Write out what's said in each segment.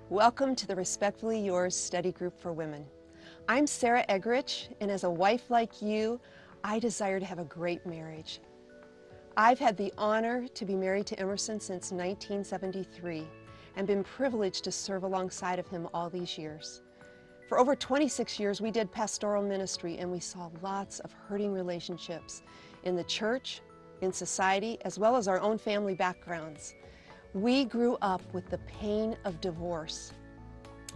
Welcome to the Respectfully Yours Study Group for Women. I'm Sarah Egerich, and as a wife like you, I desire to have a great marriage. I've had the honor to be married to Emerson since 1973 and been privileged to serve alongside of him all these years. For over 26 years, we did pastoral ministry, and we saw lots of hurting relationships in the church, in society, as well as our own family backgrounds. We grew up with the pain of divorce,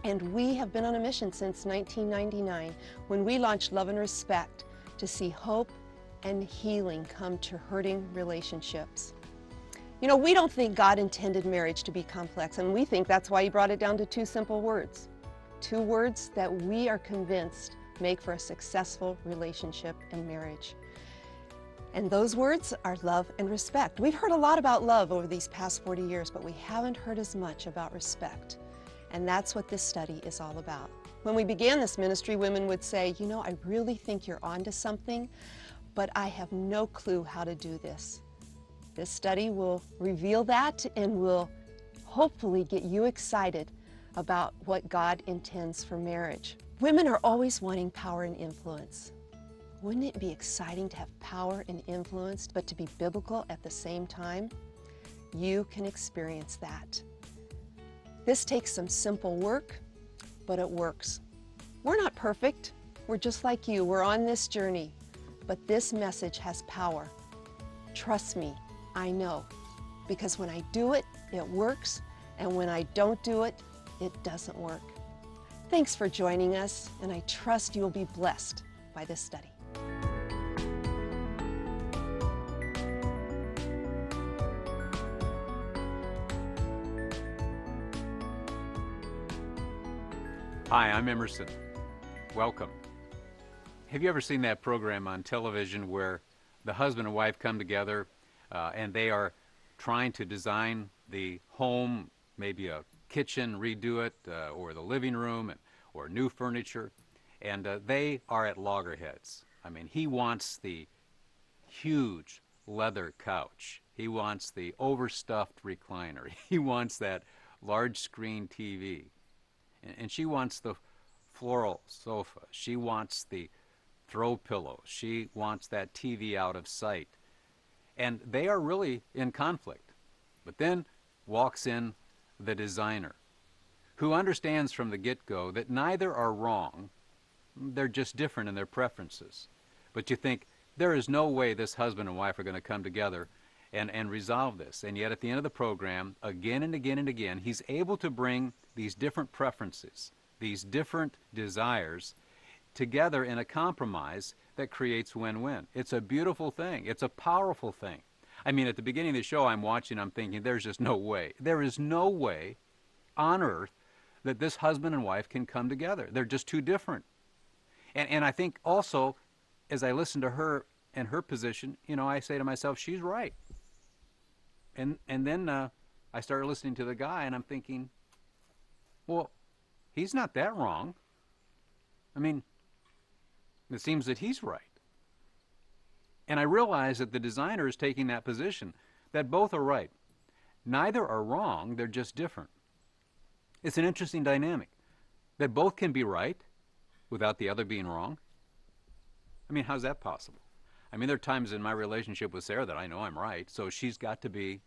and we have been on a mission since 1999 when we launched Love and Respect to see hope and healing come to hurting relationships. You know, we don't think God intended marriage to be complex, and we think that's why He brought it down to two simple words. Two words that we are convinced make for a successful relationship and marriage. And those words are love and respect. We've heard a lot about love over these past 40 years, but we haven't heard as much about respect. And that's what this study is all about. When we began this ministry, women would say, you know, I really think you're onto something, but I have no clue how to do this. This study will reveal that and will hopefully get you excited about what God intends for marriage. Women are always wanting power and influence. Wouldn't it be exciting to have power and influence, but to be biblical at the same time? You can experience that. This takes some simple work, but it works. We're not perfect. We're just like you. We're on this journey, but this message has power. Trust me, I know, because when I do it, it works, and when I don't do it, it doesn't work. Thanks for joining us, and I trust you will be blessed by this study. Hi, I'm Emerson. Welcome. Have you ever seen that program on television where the husband and wife come together and they are trying to design the home, maybe a kitchen, redo it, or the living room, or new furniture, and they are at loggerheads. I mean, he wants the huge leather couch. He wants the overstuffed recliner. He wants that large screen TV. And she wants the floral sofa. She wants the throw pillow. She wants that TV out of sight. And they are really in conflict. But then walks in the designer, who understands from the get-go that neither are wrong. They're just different in their preferences. But you think, there is no way this husband and wife are going to come together and resolve this. And yet at the end of the program, again and again and again, he's able to bring these different preferences, these different desires together in a compromise that creates win-win. It's a beautiful thing. It's a powerful thing. I mean, at the beginning of the show, I'm watching, I'm thinking, there's just no way. There is no way on earth that this husband and wife can come together. They're just too different. And I think also, as I listen to her and her position, you know, I say to myself, she's right. And then I started listening to the guy, and I'm thinking, well, he's not that wrong. I mean, it seems that he's right. And I realize that the designer is taking that position, that both are right. Neither are wrong, they're just different. It's an interesting dynamic, that both can be right without the other being wrong. I mean, how's that possible? I mean, there are times in my relationship with Sarah that I know I'm right, so she's got to be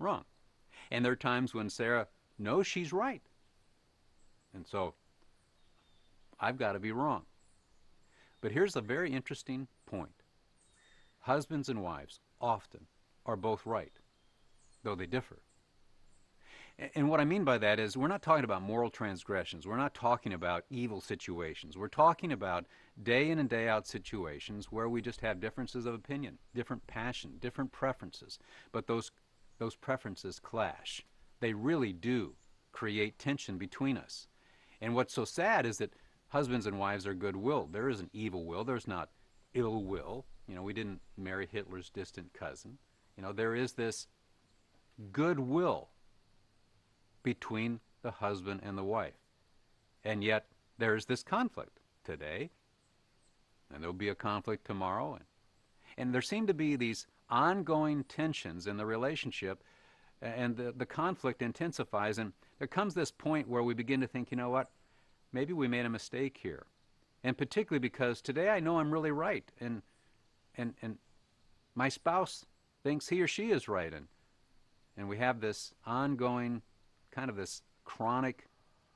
wrong. And there are times when Sarah knows she's right, and so I've got to be wrong. But here's a very interesting point. Husbands and wives often are both right, though they differ. And what I mean by that is we're not talking about moral transgressions. We're not talking about evil situations. We're talking about day in and day out situations where we just have differences of opinion, different passion, different preferences. But those preferences clash. They really do create tension between us. And what's so sad is that husbands and wives are good-willed. There isn't evil will. There's not ill will. You know, we didn't marry Hitler's distant cousin. You know, there is this goodwill between the husband and the wife. And yet there's this conflict today, and there'll be a conflict tomorrow. And there seem to be these ongoing tensions in the relationship and the conflict intensifies, and there comes this point where we begin to think, you know what, maybe we made a mistake here. And particularly because today I know I'm really right, and my spouse thinks he or she is right, and we have this ongoing, kind of this chronic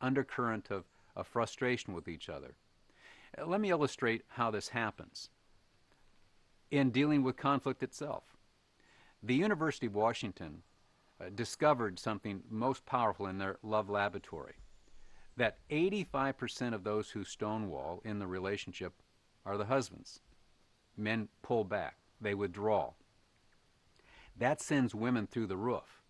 undercurrent of frustration with each other. Let me illustrate how this happens in dealing with conflict itself. The University of Washington discovered something most powerful in their love laboratory, that 85% of those who stonewall in the relationship are the husbands. Men pull back, they withdraw. That sends women through the roof.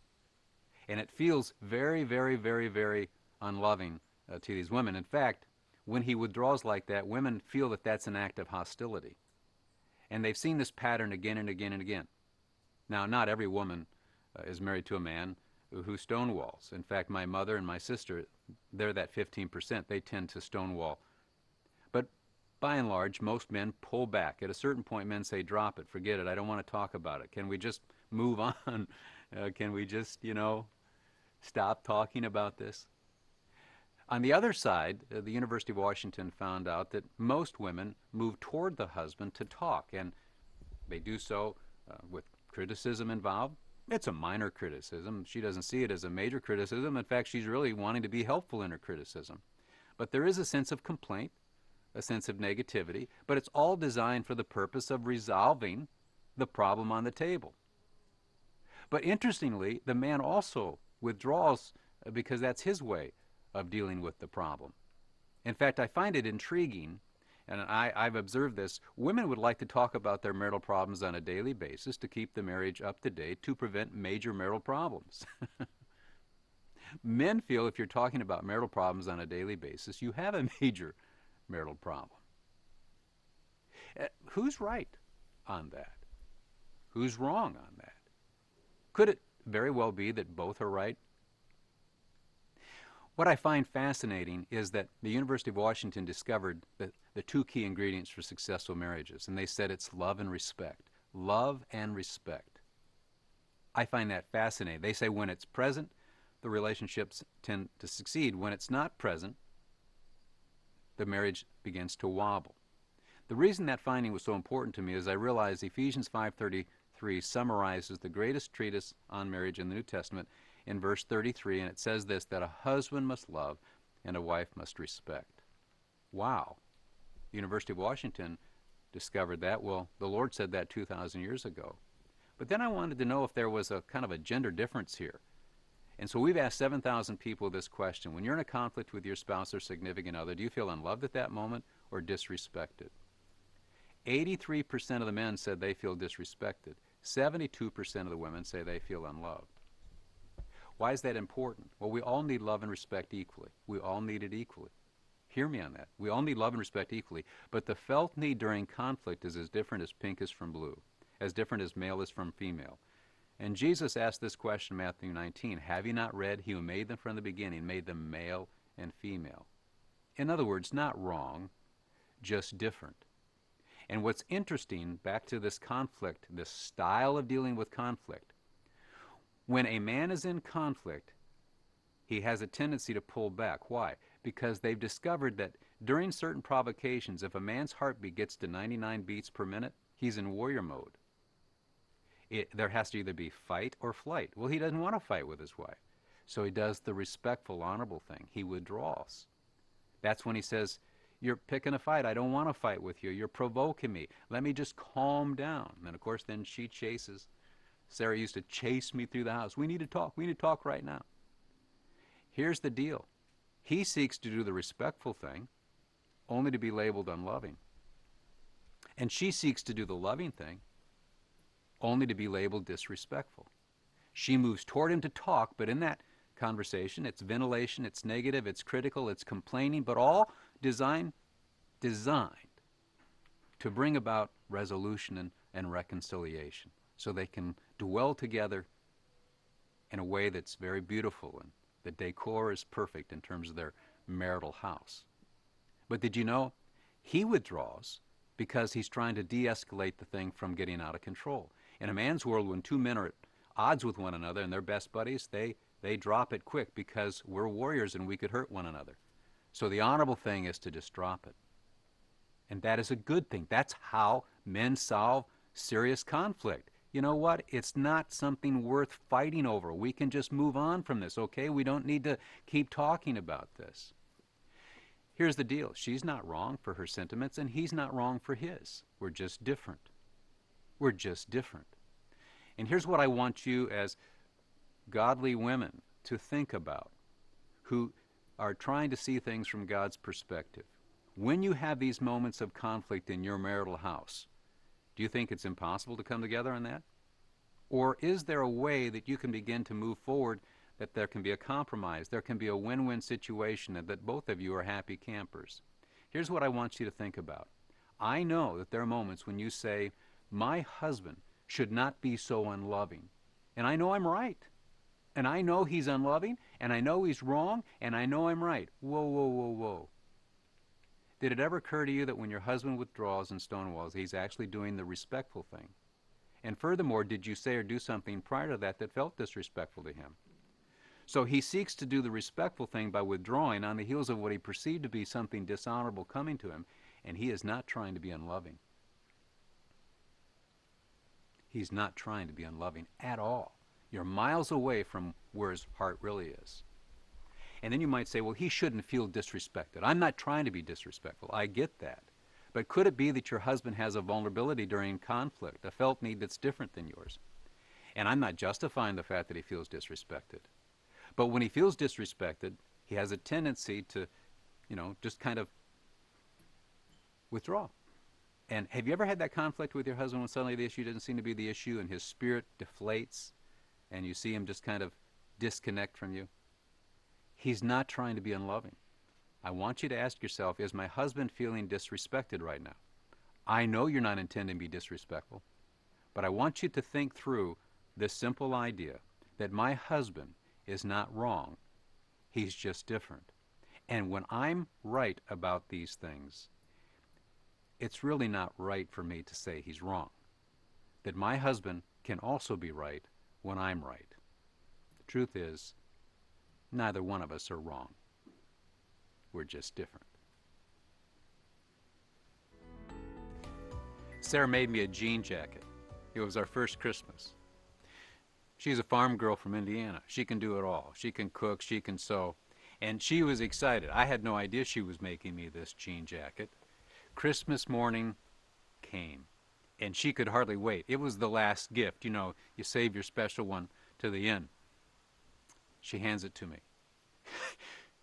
And it feels very, very, very, very unloving to these women. In fact, when he withdraws like that, women feel that that's an act of hostility. And they've seen this pattern again and again and again. Now, not every woman is married to a man who stonewalls. In fact, my mother and my sister, they're that 15%. They tend to stonewall. But by and large, most men pull back. At a certain point, men say, drop it, forget it, I don't want to talk about it. Can we just move on? Can we just, stop talking about this? On the other side, the University of Washington found out that most women move toward the husband to talk, and they do so with criticism involved. It's a minor criticism. She doesn't see it as a major criticism. In fact, she's really wanting to be helpful in her criticism. But there is a sense of complaint, a sense of negativity, but it's all designed for the purpose of resolving the problem on the table. But interestingly, the man also withdraws because that's his way of dealing with the problem. In fact, I find it intriguing, and I've observed this, women would like to talk about their marital problems on a daily basis to keep the marriage up to date to prevent major marital problems. Men feel if you're talking about marital problems on a daily basis, you have a major marital problem. Who's right on that? Who's wrong on that? Could it very well be that both are right? What I find fascinating is that the University of Washington discovered the two key ingredients for successful marriages, and they said it's love and respect. Love and respect. I find that fascinating. They say when it's present, the relationships tend to succeed. When it's not present, the marriage begins to wobble. The reason that finding was so important to me is I realized Ephesians 5:33 summarizes the greatest treatise on marriage in the New Testament in verse 33, and it says this, that a husband must love and a wife must respect. Wow. The University of Washington discovered that. Well, the Lord said that 2,000 years ago. But then I wanted to know if there was a kind of a gender difference here. And so we've asked 7,000 people this question. When you're in a conflict with your spouse or significant other, do you feel unloved at that moment or disrespected? 83% of the men said they feel disrespected. 72% of the women say they feel unloved. Why is that important? Well, we all need love and respect equally. We all need it equally. Hear me on that. We all need love and respect equally. But the felt need during conflict is as different as pink is from blue, as different as male is from female. And Jesus asked this question in Matthew 19, have you not read, he who made them from the beginning made them male and female? In other words, not wrong, just different. And what's interesting, back to this conflict, this style of dealing with conflict, when a man is in conflict, he has a tendency to pull back. Why? Because they've discovered that during certain provocations, if a man's heartbeat gets to 99 beats per minute, he's in warrior mode. There has to either be fight or flight. Well, he doesn't want to fight with his wife. So he does the respectful, honorable thing. He withdraws. That's when he says, you're picking a fight. I don't want to fight with you. You're provoking me. Let me just calm down. And then, of course, then she chases. Sarah used to chase me through the house. We need to talk. We need to talk right now. Here's the deal. He seeks to do the respectful thing, only to be labeled unloving. And she seeks to do the loving thing, only to be labeled disrespectful. She moves toward him to talk, but in that conversation, it's ventilation, it's negative, it's critical, it's complaining, but all designed to bring about resolution and reconciliation, so they can dwell together in a way that's very beautiful, and the decor is perfect in terms of their marital house. But did you know, he withdraws because he's trying to de-escalate the thing from getting out of control. In a man's world, when two men are odds with one another and they're best buddies, they drop it quick because we're warriors and we could hurt one another. So the honorable thing is to just drop it. And that is a good thing. That's how men solve serious conflict. You know what? It's not something worth fighting over. We can just move on from this, okay? We don't need to keep talking about this. Here's the deal. She's not wrong for her sentiments, and he's not wrong for his. We're just different. We're just different. And here's what I want you as godly women to think about who are trying to see things from God's perspective. When you have these moments of conflict in your marital house, do you think it's impossible to come together on that? Or is there a way that you can begin to move forward, that there can be a compromise, there can be a win-win situation, and that both of you are happy campers? Here's what I want you to think about. I know that there are moments when you say, my husband should not be so unloving. And I know I'm right. And I know he's unloving, and I know he's wrong, and I know I'm right. Whoa, whoa, whoa, whoa. Did it ever occur to you that when your husband withdraws and stonewalls, he's actually doing the respectful thing? And furthermore, did you say or do something prior to that that felt disrespectful to him? So he seeks to do the respectful thing by withdrawing on the heels of what he perceived to be something dishonorable coming to him, and he is not trying to be unloving. He's not trying to be unloving at all. You're miles away from where his heart really is. And then you might say, well, he shouldn't feel disrespected. I'm not trying to be disrespectful. I get that. But could it be that your husband has a vulnerability during conflict, a felt need that's different than yours? And I'm not justifying the fact that he feels disrespected. But when he feels disrespected, he has a tendency to, just kind of withdraw. And have you ever had that conflict with your husband when suddenly the issue doesn't seem to be the issue and his spirit deflates and you see him just kind of disconnect from you? He's not trying to be unloving. I want you to ask yourself, is my husband feeling disrespected right now? I know you're not intending to be disrespectful, but I want you to think through this simple idea that my husband is not wrong. He's just different. And when I'm right about these things, it's really not right for me to say he's wrong. That my husband can also be right when I'm right. The truth is, neither one of us are wrong. We're just different. Sarah made me a jean jacket. It was our first Christmas. She's a farm girl from Indiana. She can do it all. She can cook, she can sew. And she was excited. I had no idea she was making me this jean jacket. Christmas morning came, and she could hardly wait. It was the last gift. You save your special one to the end. She hands it to me.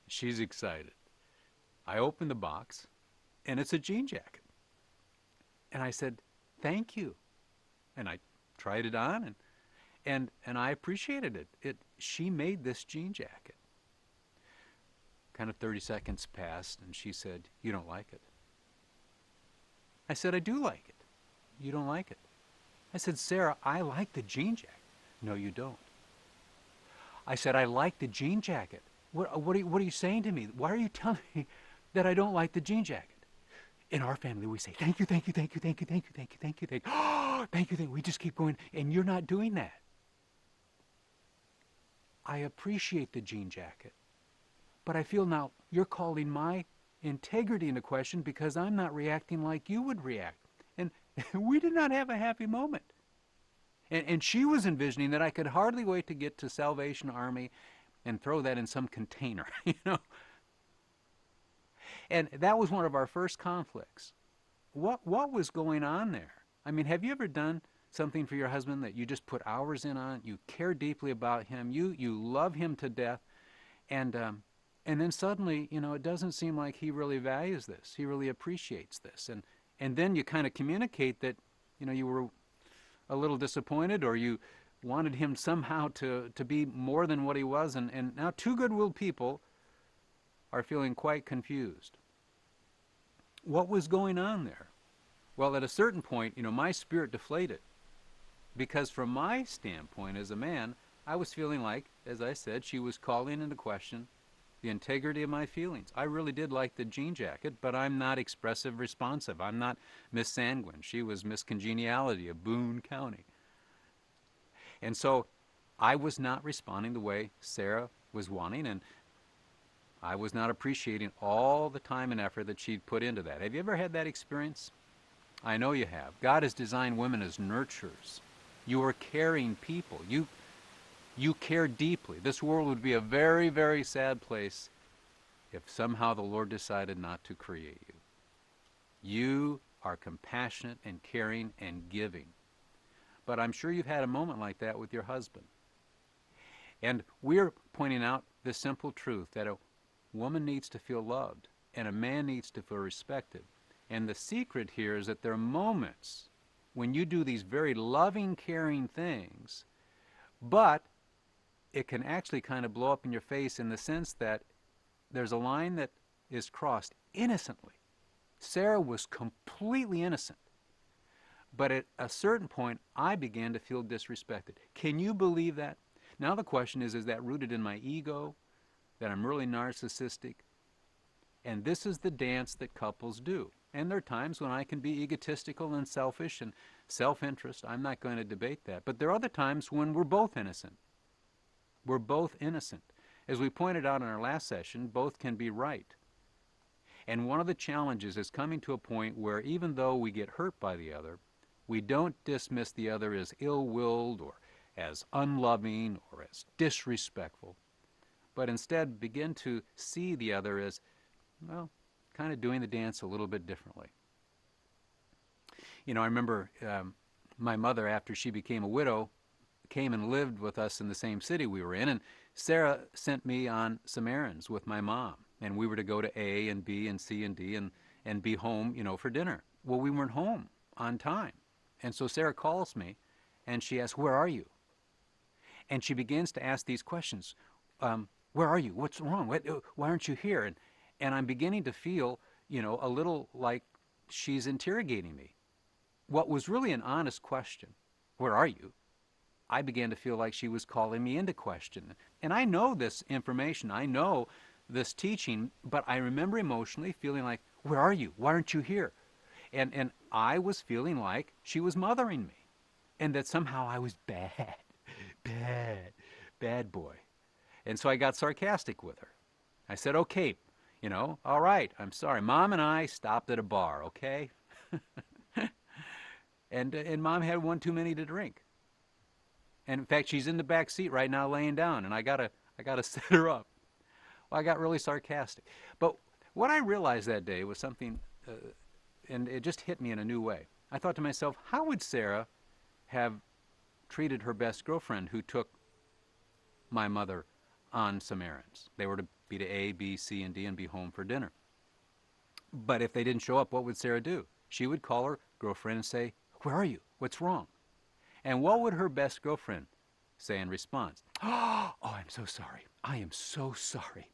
She's excited. I opened the box, and it's a jean jacket. And I said, thank you. And I tried it on, and I appreciated it. She made this jean jacket. Kind of 30 seconds passed, and she said, you don't like it. I said, I do like it. You don't like it. I said, Sarah, I like the jean jacket. No, you don't. I said, I like the jean jacket. What are you saying to me? Why are you telling me that I don't like the jean jacket? In our family, we say, thank you, thank you, thank you, thank you, thank you, thank you, thank you, thank you. Oh, thank you, thank you. We just keep going, and you're not doing that. I appreciate the jean jacket, but I feel now you're calling my integrity into question because I'm not reacting like you would react. And we did not have a happy moment. And she was envisioning that I could hardly wait to get to Salvation Army and throw that in some container, And that was one of our first conflicts. What was going on there? I mean, have you ever done something for your husband that you just put hours in on? You care deeply about him. You love him to death. And then suddenly, it doesn't seem like he really values this. He really appreciates this. And then you kind of communicate that, you were a little disappointed or you wanted him somehow to be more than what he was. And now two good-willed people are feeling quite confused. What was going on there? Well, at a certain point, my spirit deflated. Because from my standpoint as a man, I was feeling like, as I said, she was calling into question the integrity of my feelings. I really did like the jean jacket, but I'm not expressive responsive. I'm not Miss Sanguine. She was Miss Congeniality of Boone County. And so I was not responding the way Sarah was wanting, and I was not appreciating all the time and effort that she'd put into that. Have you ever had that experience? I know you have. God has designed women as nurturers. You are caring people. You care deeply. This world would be a very, very sad place if somehow the Lord decided not to create you. You are compassionate and caring and giving. But I'm sure you've had a moment like that with your husband. And we're pointing out the simple truth that a woman needs to feel loved and a man needs to feel respected. And the secret here is that there are moments when you do these very loving, caring things, but it can actually kind of blow up in your face in the sense that there's a line that is crossed innocently. Sarah was completely innocent. But at a certain point, I began to feel disrespected. Can you believe that? Now the question is that rooted in my ego, that I'm really narcissistic? And this is the dance that couples do. And there are times when I can be egotistical and selfish and self-interest. I'm not going to debate that. But there are other times when we're both innocent. We're both innocent. As we pointed out in our last session, both can be right. And one of the challenges is coming to a point where even though we get hurt by the other, we don't dismiss the other as ill-willed or as unloving or as disrespectful, but instead begin to see the other as, well, kind of doing the dance a little bit differently. You know, I remember my mother, after she became a widow, came and lived with us in the same city we were in, and Sarah sent me on some errands with my mom, and we were to go to A and B and C and D and be home, you know, for dinner. Well, we weren't home on time. And so Sarah calls me, and she asks, "Where are you?" And she begins to ask these questions. Where are you? What's wrong? Why aren't you here? And I'm beginning to feel, you know, a little like she's interrogating me. What was really an honest question, where are you? I began to feel like she was calling me into question. And I know this information. I know this teaching, but I remember emotionally feeling like, where are you? Why aren't you here? And I was feeling like she was mothering me, and that somehow I was bad boy. And so I got sarcastic with her. I said, okay, you know, all right, I'm sorry. Mom and I stopped at a bar, okay? and Mom had one too many to drink. And in fact, she's in the back seat right now laying down, and I gotta set her up. Well, I got really sarcastic. But what I realized that day was something, and it just hit me in a new way. I thought to myself, how would Sarah have treated her best girlfriend who took my mother on some errands? They were to be to A, B, C, and D and be home for dinner. But if they didn't show up, what would Sarah do? She would call her girlfriend and say, where are you? What's wrong? And what would her best girlfriend say in response? Oh, I'm so sorry. I am so sorry.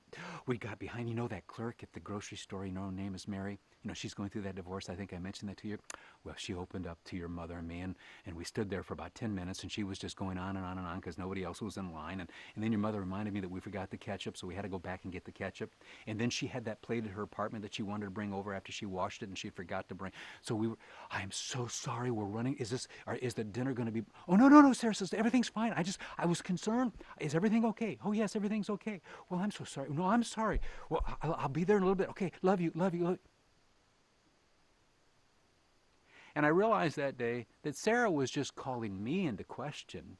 We got behind. You know that clerk at the grocery store, you know, her name is Mary? You know, she's going through that divorce. I think I mentioned that to you. Well, she opened up to your mother and me, and we stood there for about 10 minutes, and she was just going on and on and on because nobody else was in line. And then your mother reminded me that we forgot the ketchup, so we had to go back and get the ketchup. And then she had that plate at her apartment that she wanted to bring over after she washed it, and she forgot to bring. So I am so sorry, we're running. Is the dinner going to be, oh, no, Sarah says, everything's fine. I was concerned. Is everything okay? Oh, yes, everything's okay. Well, I'm so sorry. No, I'm sorry. Well, I'll be there in a little bit. Okay, love you. And I realized that day that Sarah was just calling me into question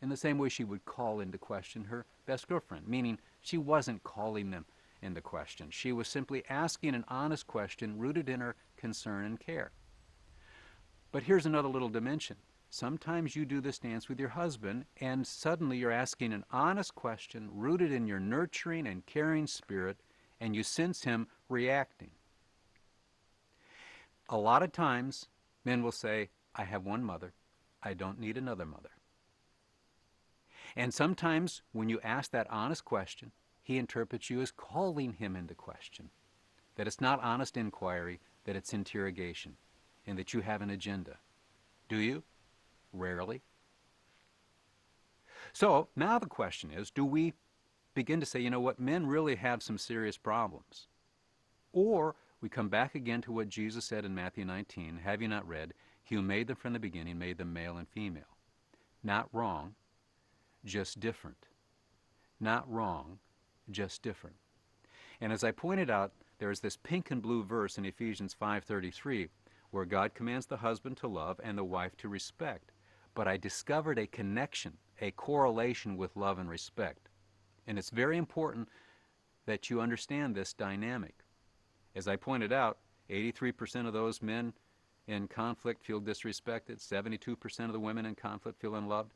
in the same way she would call into question her best girlfriend, meaning she wasn't calling them into question. She was simply asking an honest question rooted in her concern and care. But here's another little dimension. Sometimes you do this dance with your husband, and suddenly you're asking an honest question rooted in your nurturing and caring spirit, and you sense him reacting. A lot of times, men will say, I have one mother. I don't need another mother. And sometimes, when you ask that honest question, he interprets you as calling him into question. That it's not honest inquiry, that it's interrogation, and that you have an agenda. Do you? Rarely. So, now the question is, do we begin to say, you know what, men really have some serious problems? Or we come back again to what Jesus said in Matthew 19, have you not read, he who made them from the beginning made them male and female. Not wrong, just different. Not wrong, just different. And as I pointed out, there is this pink and blue verse in Ephesians 5:33 where God commands the husband to love and the wife to respect. But I discovered a connection, a correlation with love and respect. And it's very important that you understand this dynamic. As I pointed out, 83% of those men in conflict feel disrespected, 72% of the women in conflict feel unloved.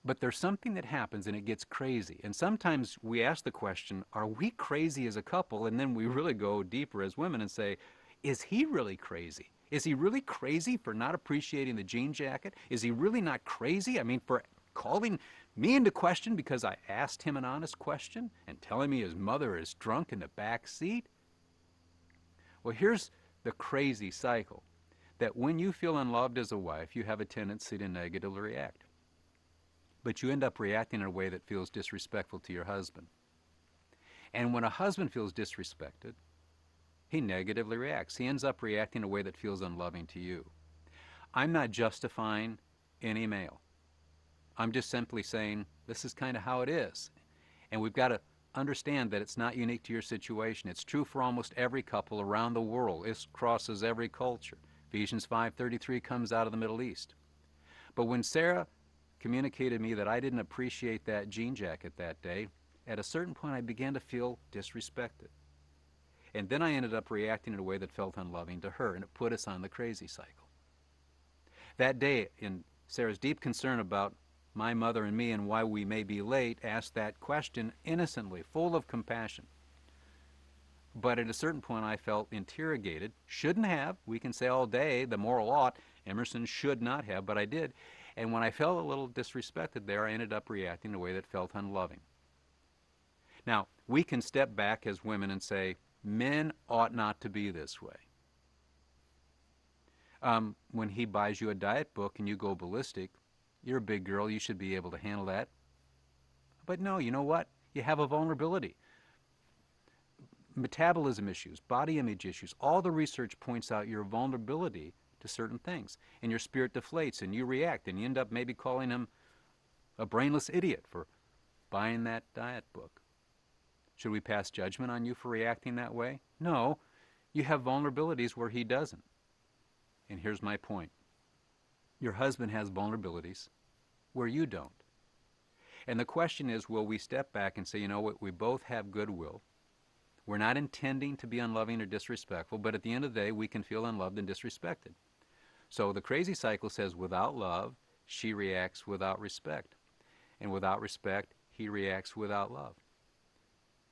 But there's something that happens and it gets crazy. And sometimes we ask the question, are we crazy as a couple? And then we really go deeper as women and say, is he really crazy? Is he really crazy for not appreciating the jean jacket? Is he really not crazy? I mean, for calling me into question because I asked him an honest question and telling me his mother is drunk in the back seat? Well, here's the crazy cycle, that when you feel unloved as a wife, you have a tendency to negatively react. But you end up reacting in a way that feels disrespectful to your husband. And when a husband feels disrespected, he negatively reacts. He ends up reacting in a way that feels unloving to you. I'm not justifying any male. I'm just simply saying this is kind of how it is. And we've got to understand that it's not unique to your situation. It's true for almost every couple around the world. It crosses every culture. Ephesians 5:33 comes out of the Middle East. But when Sarah communicated to me that I didn't appreciate that jean jacket that day, at a certain point I began to feel disrespected. And then I ended up reacting in a way that felt unloving to her, and it put us on the crazy cycle. That day, in Sarah's deep concern about my mother and me and why we may be late, asked that question innocently, full of compassion. But at a certain point I felt interrogated. Shouldn't have. We can say all day the moral ought. Emerson should not have, but I did. And when I felt a little disrespected there, I ended up reacting in a way that felt unloving. Now, we can step back as women and say, men ought not to be this way. When he buys you a diet book and you go ballistic, you're a big girl, you should be able to handle that. But no, you know what? You have a vulnerability. Metabolism issues, body image issues, all the research points out your vulnerability to certain things. And your spirit deflates and you react and you end up maybe calling him a brainless idiot for buying that diet book. Should we pass judgment on you for reacting that way? No. You have vulnerabilities where he doesn't. And here's my point. Your husband has vulnerabilities where you don't. And the question is, will we step back and say, you know what, we both have goodwill. We're not intending to be unloving or disrespectful, but at the end of the day, we can feel unloved and disrespected. So the crazy cycle says, without love, she reacts without respect. And without respect, he reacts without love.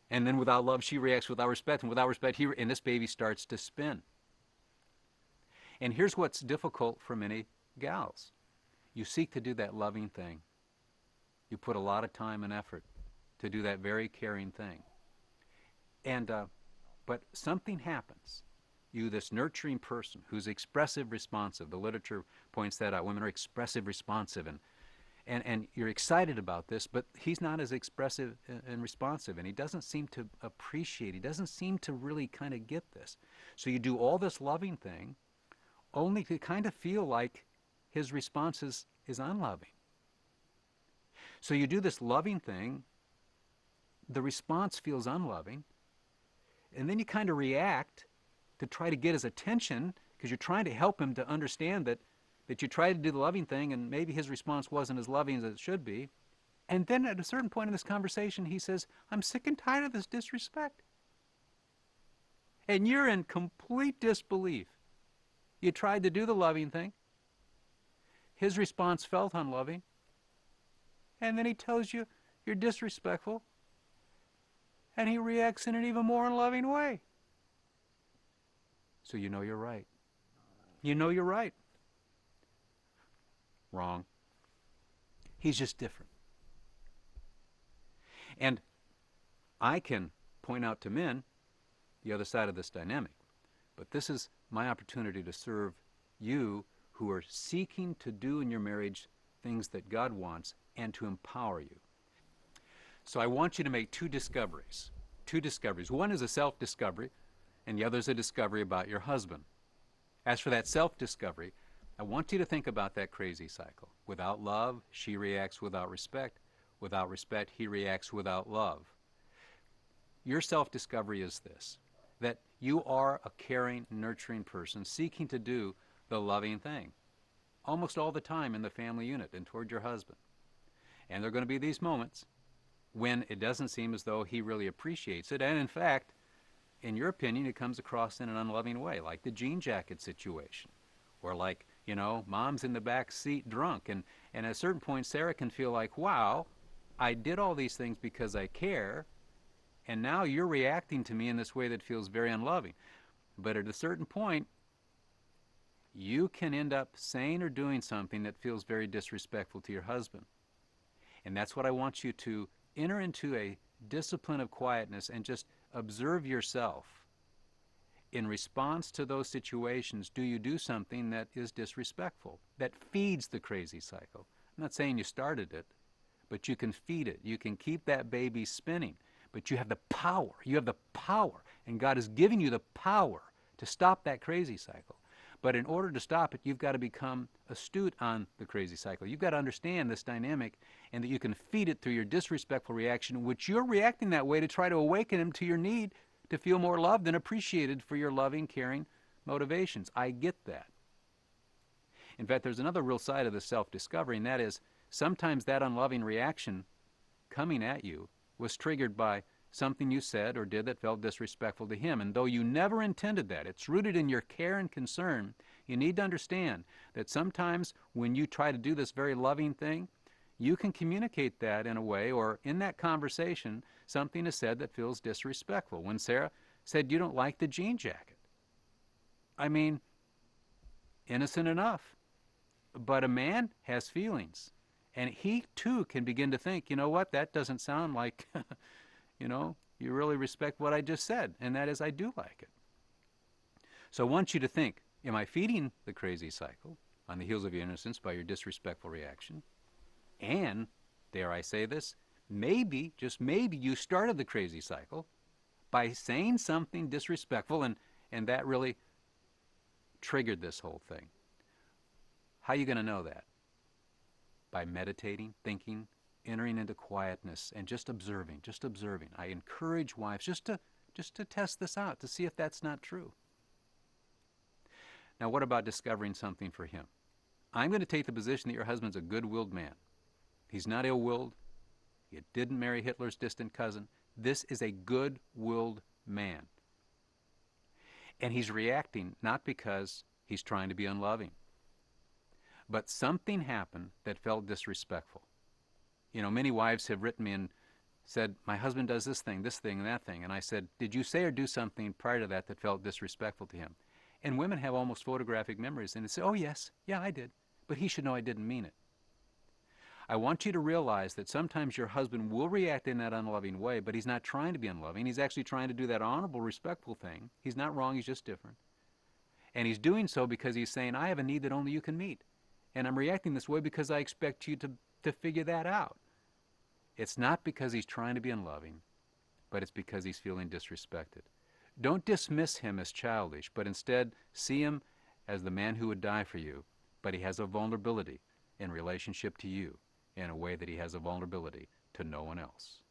And then without love, she reacts without respect. And without respect, and this baby starts to spin. And here's what's difficult for many gals. You seek to do that loving thing. You put a lot of time and effort to do that very caring thing. And but something happens. You, this nurturing person who's expressive responsive, the literature points that out. Women are expressive responsive, and you're excited about this, but he's not as expressive and responsive, and he doesn't seem to appreciate, he doesn't seem to really kind of get this. So you do all this loving thing only to kind of feel like his response is unloving. So you do this loving thing, the response feels unloving, and then you kind of react to try to get his attention because you're trying to help him to understand that you tried to do the loving thing and maybe his response wasn't as loving as it should be. And then at a certain point in this conversation, he says, I'm sick and tired of this disrespect. And you're in complete disbelief. You tried to do the loving thing. His response felt unloving. And then he tells you you're disrespectful. And he reacts in an even more unloving way. So you know you're right. You know you're right. Wrong. He's just different. And I can point out to men the other side of this dynamic. But this is my opportunity to serve you who are seeking to do in your marriage things that God wants and to empower you. So I want you to make two discoveries. Two discoveries. One is a self-discovery, and the other is a discovery about your husband. As for that self-discovery, I want you to think about that crazy cycle. Without love, she reacts without respect. without respect. He reacts without love. Your self-discovery is this, that you are a caring, nurturing person seeking to do the loving thing almost all the time in the family unit and toward your husband. And there are going to be these moments when it doesn't seem as though he really appreciates it. And in fact, in your opinion, it comes across in an unloving way, like the jean jacket situation. Or like, mom's in the back seat drunk. And at a certain point, Sarah can feel like, wow, I did all these things because I care, and now you're reacting to me in this way that feels very unloving. But at a certain point, you can end up saying or doing something that feels very disrespectful to your husband. And that's what I want you to enter into a discipline of quietness and just observe yourself. In response to those situations, do you do something that is disrespectful, that feeds the crazy cycle? I'm not saying you started it, but you can feed it. You can keep that baby spinning, but you have the power. You have the power, and God is giving you the power to stop that crazy cycle. But in order to stop it, you've got to become astute on the crazy cycle. You've got to understand this dynamic and that you can feed it through your disrespectful reaction, which you're reacting that way to try to awaken him to your need to feel more loved and appreciated for your loving, caring motivations. I get that. In fact, there's another real side of the self-discovery, and that is sometimes that unloving reaction coming at you was triggered by something you said or did that felt disrespectful to him. And though you never intended that, it's rooted in your care and concern, you need to understand that sometimes when you try to do this very loving thing, you can communicate that in a way, or in that conversation, something is said that feels disrespectful. When Sarah said, you don't like the jean jacket. I mean, innocent enough. But a man has feelings. And he, too, can begin to think, you know what, that doesn't sound like, you really respect what I just said. And that is, I do like it. So I want you to think, am I feeding the crazy cycle on the heels of your innocence by your disrespectful reaction? And, dare I say this, maybe, just maybe, you started the crazy cycle by saying something disrespectful, and that really triggered this whole thing. How are you going to know that? By meditating, thinking, entering into quietness, and just observing, I encourage wives just to test this out, to see if that's not true. Now, what about discovering something for him? I'm going to take the position that your husband's a good-willed man. He's not ill-willed. He didn't marry Hitler's distant cousin. This is a good-willed man. And he's reacting not because he's trying to be unloving, but something happened that felt disrespectful. Many wives have written me and said, my husband does this thing, and that thing. And I said, did you say or do something prior to that felt disrespectful to him? And women have almost photographic memories, and they say, oh yes, yeah, I did. But he should know I didn't mean it. I want you to realize that sometimes your husband will react in that unloving way, but he's not trying to be unloving. He's actually trying to do that honorable, respectful thing. He's not wrong, he's just different. And he's doing so because he's saying, I have a need that only you can meet. And I'm reacting this way because I expect you to figure that out. It's not because he's trying to be unloving, but it's because he's feeling disrespected. Don't dismiss him as childish, but instead see him as the man who would die for you, but he has a vulnerability in relationship to you in a way that he has a vulnerability to no one else.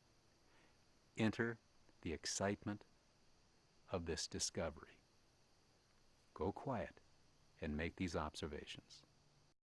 Enter the excitement of this discovery. Go quiet and make these observations.